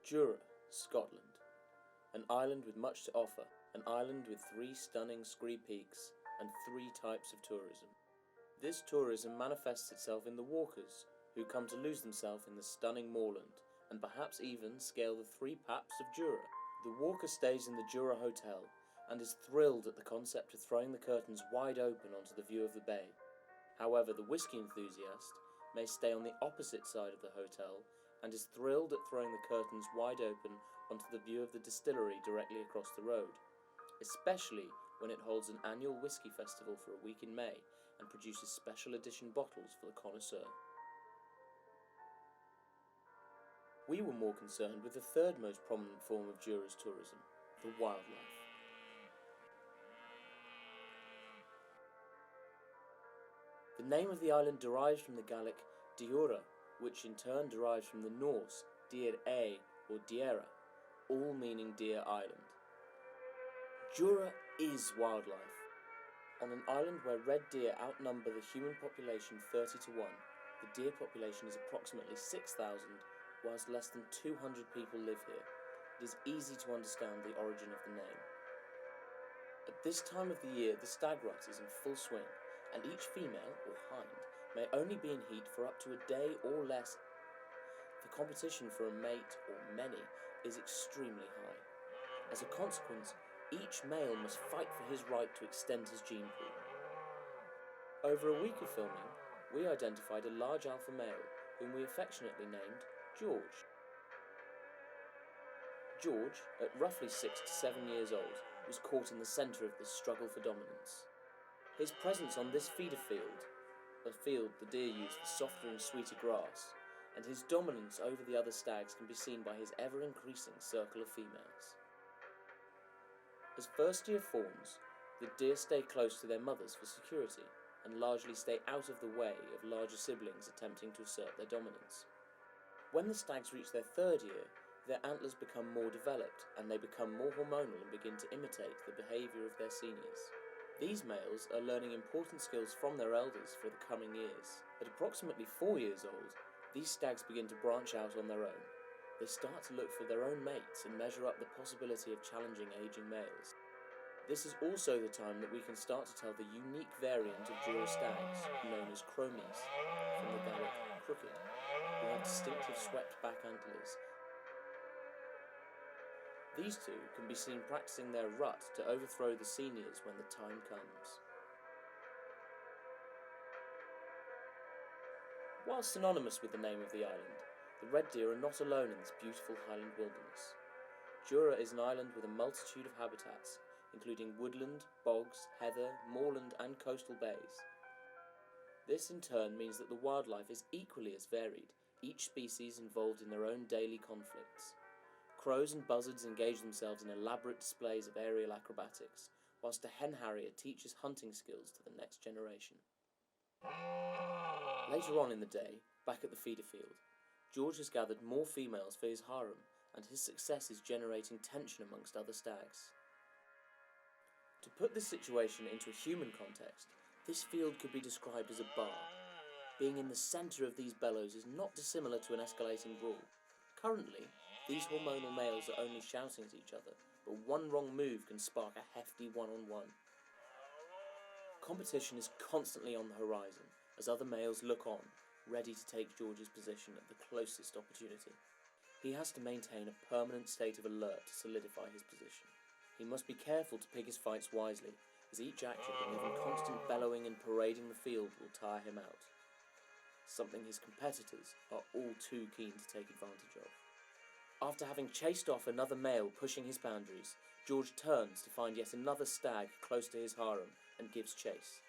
Jura, Scotland. An island with much to offer, an island with 3 stunning scree peaks and 3 types of tourism. This tourism manifests itself in the walkers, who come to lose themselves in the stunning moorland, and perhaps even scale the 3 paps of Jura. The walker stays in the Jura Hotel, and is thrilled at the concept of throwing the curtains wide open onto the view of the bay. However, the whiskey enthusiast may stay on the opposite side of the hotel, and is thrilled at throwing the curtains wide open onto the view of the distillery directly across the road, especially when it holds an annual whiskey festival for a week in May and produces special edition bottles for the connoisseur. We were more concerned with the third most prominent form of Jura's tourism, the wildlife. The name of the island derives from the Gaelic Diura, which in turn derives from the Norse Dir-e or Diera, all meaning Deer Island. Jura is wildlife. On an island where red deer outnumber the human population 30 to 1, the deer population is approximately 6,000, whilst less than 200 people live here. It is easy to understand the origin of the name. At this time of the year, the stag rut is in full swing, and each female, or hind, may only be in heat for up to a day or less. The competition for a mate, or many, is extremely high. As a consequence, each male must fight for his right to extend his gene pool. Over a week of filming, we identified a large alpha male, whom we affectionately named George. George, at roughly 6 to 7 years old, was caught in the centre of this struggle for dominance. His presence on this feeder field, a field the deer use for softer and sweeter grass, and his dominance over the other stags can be seen by his ever-increasing circle of females. As first-year fawns, the deer stay close to their mothers for security, and largely stay out of the way of larger siblings attempting to assert their dominance. When the stags reach their 3rd year, their antlers become more developed, and they become more hormonal and begin to imitate the behaviour of their seniors. These males are learning important skills from their elders for the coming years. At approximately 4 years old, these stags begin to branch out on their own. They start to look for their own mates and measure up the possibility of challenging aging males. This is also the time that we can start to tell the unique variant of Jura stags, known as chromies, from the Gaelic crooked, who have distinctive swept-back antlers. These two can be seen practicing their rut to overthrow the seniors when the time comes. While synonymous with the name of the island, the red deer are not alone in this beautiful highland wilderness. Jura is an island with a multitude of habitats, including woodland, bogs, heather, moorland and coastal bays. This in turn means that the wildlife is equally as varied, each species involved in their own daily conflicts. Crows and buzzards engage themselves in elaborate displays of aerial acrobatics, whilst a hen harrier teaches hunting skills to the next generation. Later on in the day, back at the feeder field, George has gathered more females for his harem, and his success is generating tension amongst other stags. To put this situation into a human context, this field could be described as a bar. Being in the centre of these bellows is not dissimilar to an escalating brawl. Currently, these hormonal males are only shouting at each other, but one wrong move can spark a hefty one-on-one. Competition is constantly on the horizon, as other males look on, ready to take George's position at the closest opportunity. He has to maintain a permanent state of alert to solidify his position. He must be careful to pick his fights wisely, as each action and even constant bellowing and parading the field will tire him out. Something his competitors are all too keen to take advantage of. After having chased off another male pushing his boundaries, George turns to find yet another stag close to his harem and gives chase.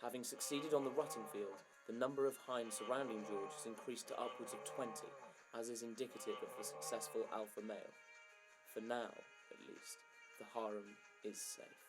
Having succeeded on the rutting field, the number of hinds surrounding George has increased to upwards of 20, as is indicative of a successful alpha male. For now, at least, the harem is safe.